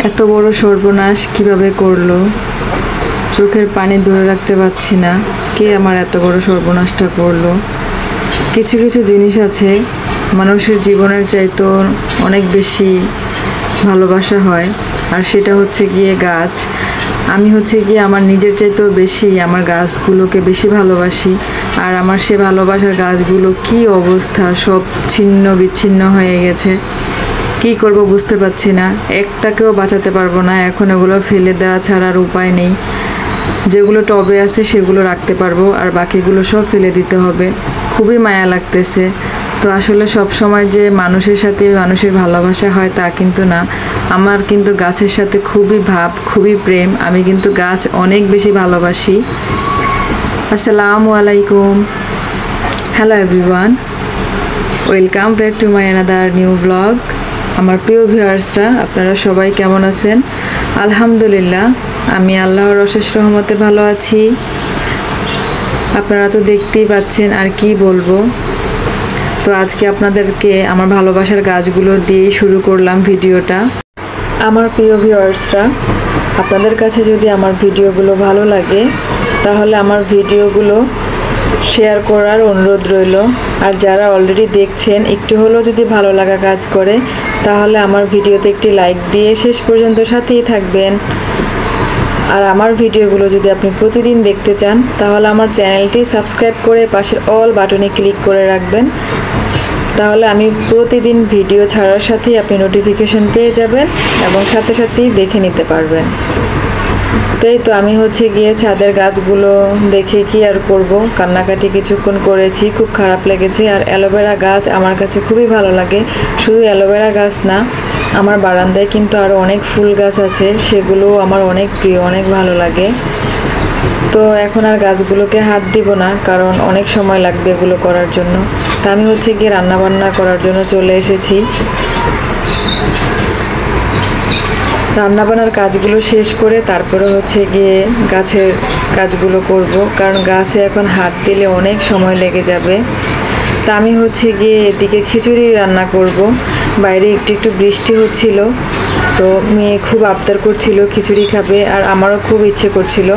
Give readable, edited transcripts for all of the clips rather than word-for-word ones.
এত বড় সর্বনাশ কিভাবে করলো, চোখের পানি ধরে রাখতে পারছি না। কে আমার এত বড় সর্বনাশটা করলো? কিছু কিছু জিনিস আছে মানুষের জীবনের চাইতো অনেক বেশি ভালোবাসা হয়, আর সেটা হচ্ছে গিয়ে গাছ। আমি হচ্ছে গিয়ে আমার নিজের চাইতেও বেশি আমার গাছগুলোকে বেশি ভালোবাসি। আর আমার সে ভালোবাসার গাছগুলো কি অবস্থা, সব ছিন্ন বিচ্ছিন্ন হয়ে গেছে। কি করব বুঝতে পারছি না, একটাকেও বাঁচাতে পারবো না। এখন এগুলো ফেলে দেওয়া ছাড়া আর উপায় নেই। যেগুলো টবে আছে সেগুলো রাখতে পারবো, আর বাকিগুলো সব ফেলে দিতে হবে। খুবই মায়া লাগতেছে। তো আসলে সব সময় যে মানুষের সাথে মানুষের ভালোবাসা হয় তা কিন্তু না। আমার কিন্তু গাছের সাথে খুবই ভাব, খুবই প্রেম। আমি কিন্তু গাছ অনেক বেশি ভালোবাসি। আসসালামু আলাইকুম, hello everyone, welcome back to my another new blog. আমার প্রিয় ভিউয়ার্সরা, আপনারা সবাই কেমন আছেন? আলহামদুলিল্লাহ, আমি আল্লাহর অশেষ রহমতে ভালো আছি। আপনারা তো দেখতেই পাচ্ছেন, আর কি বলবো। তো আজকে আপনাদেরকে আমার ভালোবাসার গাছগুলো দিয়েই শুরু করলাম ভিডিওটা। আমার প্রিয় ভিউয়ার্সরা, আপনাদের কাছে যদি আমার ভিডিওগুলো ভালো লাগে তাহলে আমার ভিডিওগুলো শেয়ার করার অনুরোধ রইল। আর যারা অলরেডি দেখছেন, একটু হলেও যদি ভালো লাগা কাজ করে তাহলে আমার ভিডিওতে একটি লাইক দিয়ে শেষ পর্যন্ত সাথেই থাকবেন। আর আমার ভিডিওগুলো যদি আপনি প্রতিদিন দেখতে চান তাহলে আমার চ্যানেলটি সাবস্ক্রাইব করে পাশের অল বাটনে ক্লিক করে রাখবেন। তাহলে আমি প্রতিদিন ভিডিও ছাড়ার সাথেই আপনি নোটিফিকেশন পেয়ে যাবেন এবং সাথে সাথেই দেখে নিতে পারবেন। তো এই তো আমি হচ্ছে গিয়ে ছাদের গাছগুলো দেখে কি আর করব, কান্নাকাটি কিছুক্ষণ করেছি, খুব খারাপ লেগেছে। আর অ্যালোভেরা গাছ আমার কাছে খুবই ভালো লাগে। শুধু অ্যালোভেরা গাছ না, আমার বারান্দায় কিন্তু আরও অনেক ফুল গাছ আছে, সেগুলো আমার অনেক প্রিয়, অনেক ভালো লাগে। তো এখন আর গাছগুলোকে হাত দিব না, কারণ অনেক সময় লাগবে এগুলো করার জন্য। তা আমি হচ্ছে গিয়ে রান্নাবান্না করার জন্য চলে এসেছি। রান্নাবান্নার কাজগুলো শেষ করে তারপরে হচ্ছে গিয়ে গাছের কাজগুলো করব, কারণ গাছে এখন হাত দিলে অনেক সময় লেগে যাবে। তা আমি হচ্ছে গিয়ে এদিকে খিচুড়ি রান্না করব। বাইরে একটু একটু বৃষ্টি হচ্ছিল, তো মেয়ে খুব আবদার করছিল খিচুড়ি খাবে, আর আমারও খুব ইচ্ছে করছিল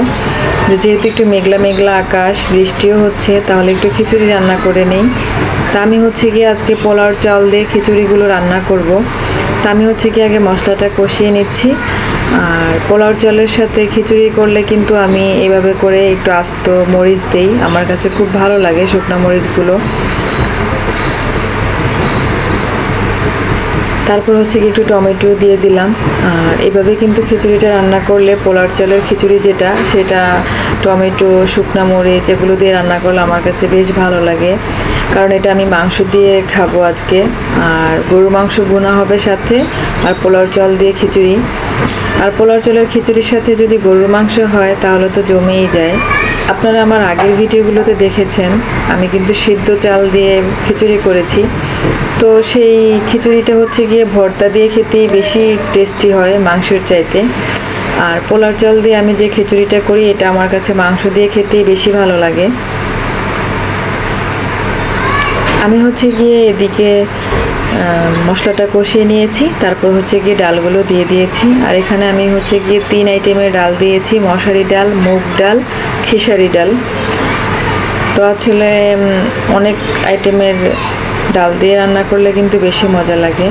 যেহেতু একটু মেঘলা মেঘলা আকাশ, বৃষ্টিও হচ্ছে, তাহলে একটু খিচুড়ি রান্না করে নেই। তা আমি হচ্ছে গিয়ে আজকে পোলাওর চাল দিয়ে খিচুড়িগুলো রান্না করব। তা আমি হচ্ছে গিয়ে আগে মশলাটা কষিয়ে নিচ্ছি। আর পোলাওর চালের সাথে খিচুড়ি করলে কিন্তু আমি এভাবে করে একটু আস্ত মরিচ দেই, আমার কাছে খুব ভালো লাগে শুকনো মরিচগুলো। তারপর হচ্ছে কি একটু টমেটো দিয়ে দিলাম। আর এভাবে কিন্তু খিচুড়িটা রান্না করলে, পোলাওর চালের খিচুড়ি যেটা, সেটা টমেটো, শুকনো মরিচ এগুলো দিয়ে রান্না করলে আমার কাছে বেশ ভালো লাগে। কারণ এটা আমি মাংস দিয়ে খাবো আজকে, আর গরু মাংস ভুনা হবে সাথে, আর পোলাওর চাল দিয়ে খিচুড়ি। আর পোলাওর চালের খিচুড়ির সাথে যদি গরুর মাংস হয় তাহলে তো জমেই যায়। আপনারা আমার আগের ভিডিওগুলোতে দেখেছেন আমি কিন্তু সিদ্ধ চাল দিয়ে খিচুড়ি করেছি। তো সেই খিচুড়িটা হচ্ছে গিয়ে ভর্তা দিয়ে খেতেই বেশি টেস্টি হয় মাংসের চাইতে। আর পোলাওর চাল দিয়ে আমি যে খিচুড়িটা করি এটা আমার কাছে মাংস দিয়ে খেতেই বেশি ভালো লাগে। আমি হচ্ছে গিয়ে এদিকে মশলাটা কষিয়ে নিয়েছি, তারপর হচ্ছে গিয়ে ডালগুলো দিয়ে দিয়েছি। আর এখানে আমি হচ্ছে গিয়ে 3 আইটেমের ডাল দিয়েছি, মশারি ডাল, মুগ ডাল, খেসারি ডাল। তো আসলে অনেক আইটেমের ডাল দিয়ে রান্না করলে কিন্তু বেশি মজা লাগে।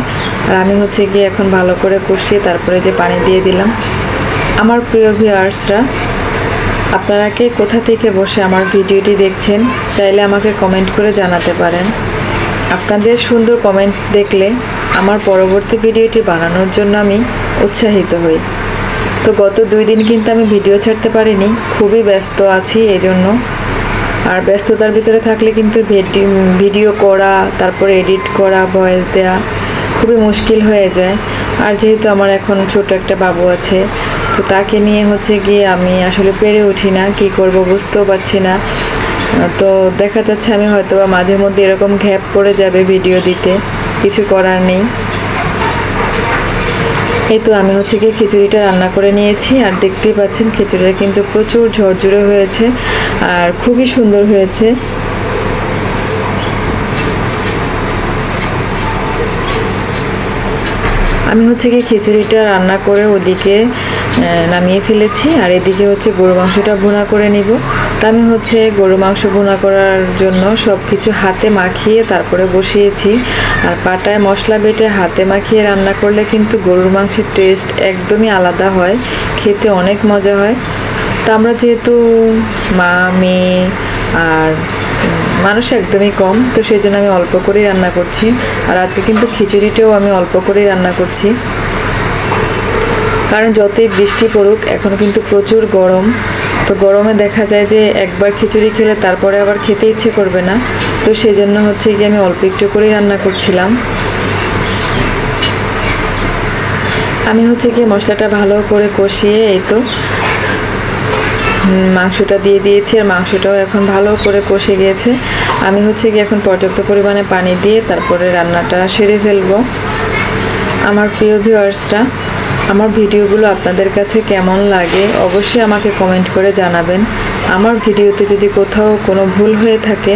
আর আমি হচ্ছে গিয়ে এখন ভালো করে কষিয়ে তারপরে যে পানি দিয়ে দিলাম। আমার প্রিয় ভিউয়ার্সরা, আপনারা কে কোথা থেকে বসে আমার ভিডিওটি দেখছেন চাইলে আমাকে কমেন্ট করে জানাতে পারেন। আপনাদের সুন্দর কমেন্ট দেখলে আমার পরবর্তী ভিডিওটি বানানোর জন্য আমি উৎসাহিত হই। তো গত 2 দিন কিন্তু আমি ভিডিও ছাড়তে পারিনি, খুবই ব্যস্ত আছি এজন্য। আর ব্যস্ততার ভিতরে থাকলে কিন্তু ভিডিও করা, তারপরে এডিট করা, ভয়েস দেওয়া খুবই মুশকিল হয়ে যায়। আর যেহেতু আমার এখন ছোট একটা বাবু আছে, তো তাকে নিয়ে হচ্ছে গিয়ে আমি আসলে পেরে উঠি না, কি করব বুঝতেও পারছি না। তো দেখা যাচ্ছে আমি হয়তো বা মাঝে মধ্যে এরকম গ্যাপ পড়ে যাবে ভিডিও দিতে, কিছু করার নেই। এই তো আমি হচ্ছে গিয়ে খিচুড়িটা রান্না করে নিয়েছি, আর দেখতেই পাচ্ছেন খিচুড়িটা কিন্তু প্রচুর ঝরঝরে হয়েছে আর খুবই সুন্দর হয়েছে। আমি হচ্ছে কি খিচুড়িটা রান্না করে ওদিকে নামিয়ে ফেলেছি, আর এদিকে হচ্ছে গরু মাংসটা ভুনা করে নিব। তা আমি হচ্ছে গরু মাংস ভুনা করার জন্য সব কিছু হাতে মাখিয়ে তারপরে বসিয়েছি। আর পাটায় মশলা বেটে হাতে মাখিয়ে রান্না করলে কিন্তু গরুর মাংসের টেস্ট একদমই আলাদা হয়, খেতে অনেক মজা হয়। তা আমরা যেহেতু মা মেয়ে আর মানুষ একদমই কম, তো সেই জন্য আমি অল্প করেই রান্না করছি। আর আজকে কিন্তু খিচুড়িটাও আমি অল্প করেই রান্না করছি, কারণ যতই বৃষ্টি পড়ুক এখনও কিন্তু প্রচুর গরম। তো গরমে দেখা যায় যে একবার খিচুড়ি খেলে তারপরে আবার খেতে ইচ্ছে করবে না, তো সেই জন্য হচ্ছে কি আমি অল্প একটু করেই রান্না করছিলাম। আমি হচ্ছে কি মশলাটা ভালো করে কষিয়ে এই তো মাংসটা দিয়ে দিয়েছি, আর মাংসটাও এখন ভালো করে কষে গিয়েছে। আমি হচ্ছে কি এখন পর্যাপ্ত পরিমাণে পানি দিয়ে তারপরে রান্নাটা সেরে ফেলবো। আমার প্রিয় ভিউয়ার্সরা, আমার ভিডিওগুলো আপনাদের কাছে কেমন লাগে অবশ্যই আমাকে কমেন্ট করে জানাবেন। আমার ভিডিওতে যদি কোথাও কোনো ভুল হয়ে থাকে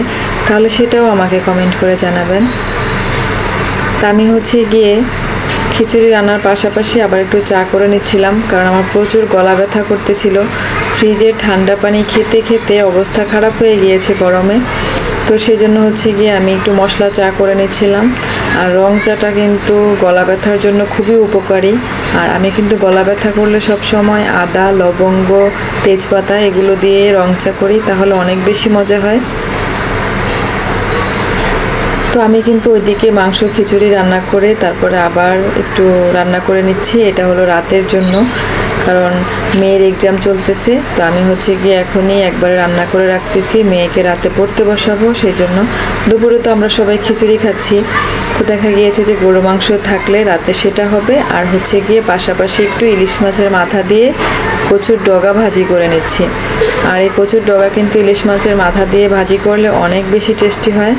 তাহলে সেটাও আমাকে কমেন্ট করে জানাবেন। তা আমি হচ্ছে গিয়ে খিচুড়ি রান্নার পাশাপাশি আবার একটু চা করে নিচ্ছিলাম, কারণ আমার প্রচুর গলা ব্যথা করতেছিল। ফ্রিজের ঠান্ডা পানি খেতে খেতে অবস্থা খারাপ হয়ে গিয়েছে গরমে, তো সেই জন্য হচ্ছে গিয়ে আমি একটু মশলা চা করে নিচ্ছিলাম। আর রং চাটা কিন্তু গলা ব্যথার জন্য খুবই উপকারী। আর আমি কিন্তু গলা ব্যথা করলে সব সময় আদা, লবঙ্গ, তেজপাতা এগুলো দিয়ে রং চা করি, তাহলে অনেক বেশি মজা হয়। তো আমি কিন্তু ওইদিকে মাংস খিচুড়ি রান্না করে তারপরে আবার একটু রান্না করে নিচ্ছি। এটা হলো রাতের জন্য, কারণ মেয়ের এক্সাম চলতেছে। তো আমি হচ্ছে গিয়ে এখনই একবারে রান্না করে রাখতেছি, মেয়েকে রাতে পড়তে বসাবো। সেই জন্য দুপুরে তো আমরা সবাই খিচুড়ি খাচ্ছি, তো দেখা গিয়েছে যে গরু মাংস থাকলে রাতে সেটা হবে। আর হচ্ছে গিয়ে পাশাপাশি একটু ইলিশ মাছের মাথা দিয়ে কচুর ডগা ভাজি করে নিচ্ছি। আর এই কচুর ডগা কিন্তু ইলিশ মাছের মাথা দিয়ে ভাজি করলে অনেক বেশি টেস্টি হয়।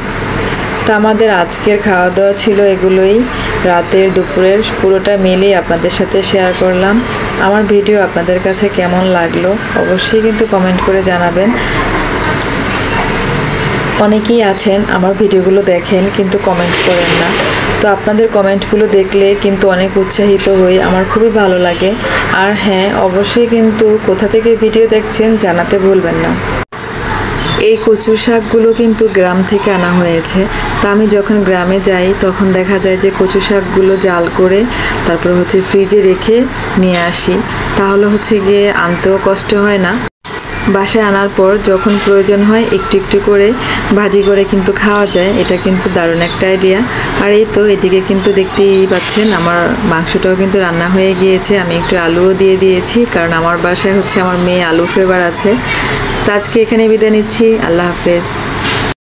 তো আমাদের আজকের খাওয়া দাওয়া ছিল এগুলোই, রাতের দুপুরের পুরোটা মিলিয়ে আপনাদের সাথে শেয়ার করলাম। আমার ভিডিও আপনাদের কাছে কেমন লাগলো অবশ্যই কিন্তু কমেন্ট করে জানাবেন। অনেকেই আছেন আমার ভিডিওগুলো দেখেন কিন্তু কমেন্ট করেন না, তো আপনাদের কমেন্টগুলো দেখলে কিন্তু অনেক উৎসাহিত হই, আমার খুবই ভালো লাগে। আর হ্যাঁ, অবশ্যই কিন্তু কোথা থেকে ভিডিও দেখছেন জানাতে ভুলবেন না। এই কচু শাকগুলো কিন্তু গ্রাম থেকে আনা হয়েছে। তা আমি যখন গ্রামে যাই তখন দেখা যায় যে কচু শাকগুলো জাল করে তারপর হচ্ছে ফ্রিজে রেখে নিয়ে আসি, তাহলে হচ্ছে গিয়ে আনতেও কষ্ট হয় না। বাসায় আনার পর যখন প্রয়োজন হয় একটু একটু করে ভাজি করে কিন্তু খাওয়া যায়। এটা কিন্তু দারুণ একটা আইডিয়া। আর এই তো এদিকে কিন্তু দেখতেই পাচ্ছেন আমার মাংসটাও কিন্তু রান্না হয়ে গিয়েছে। আমি একটু আলুও দিয়ে দিয়েছি, কারণ আমার বাসায় হচ্ছে আমার মেয়ে আলু ফ্লেভার আছে। তো আজকে এখানে বিদায় নিচ্ছি, আল্লাহ হাফেজ।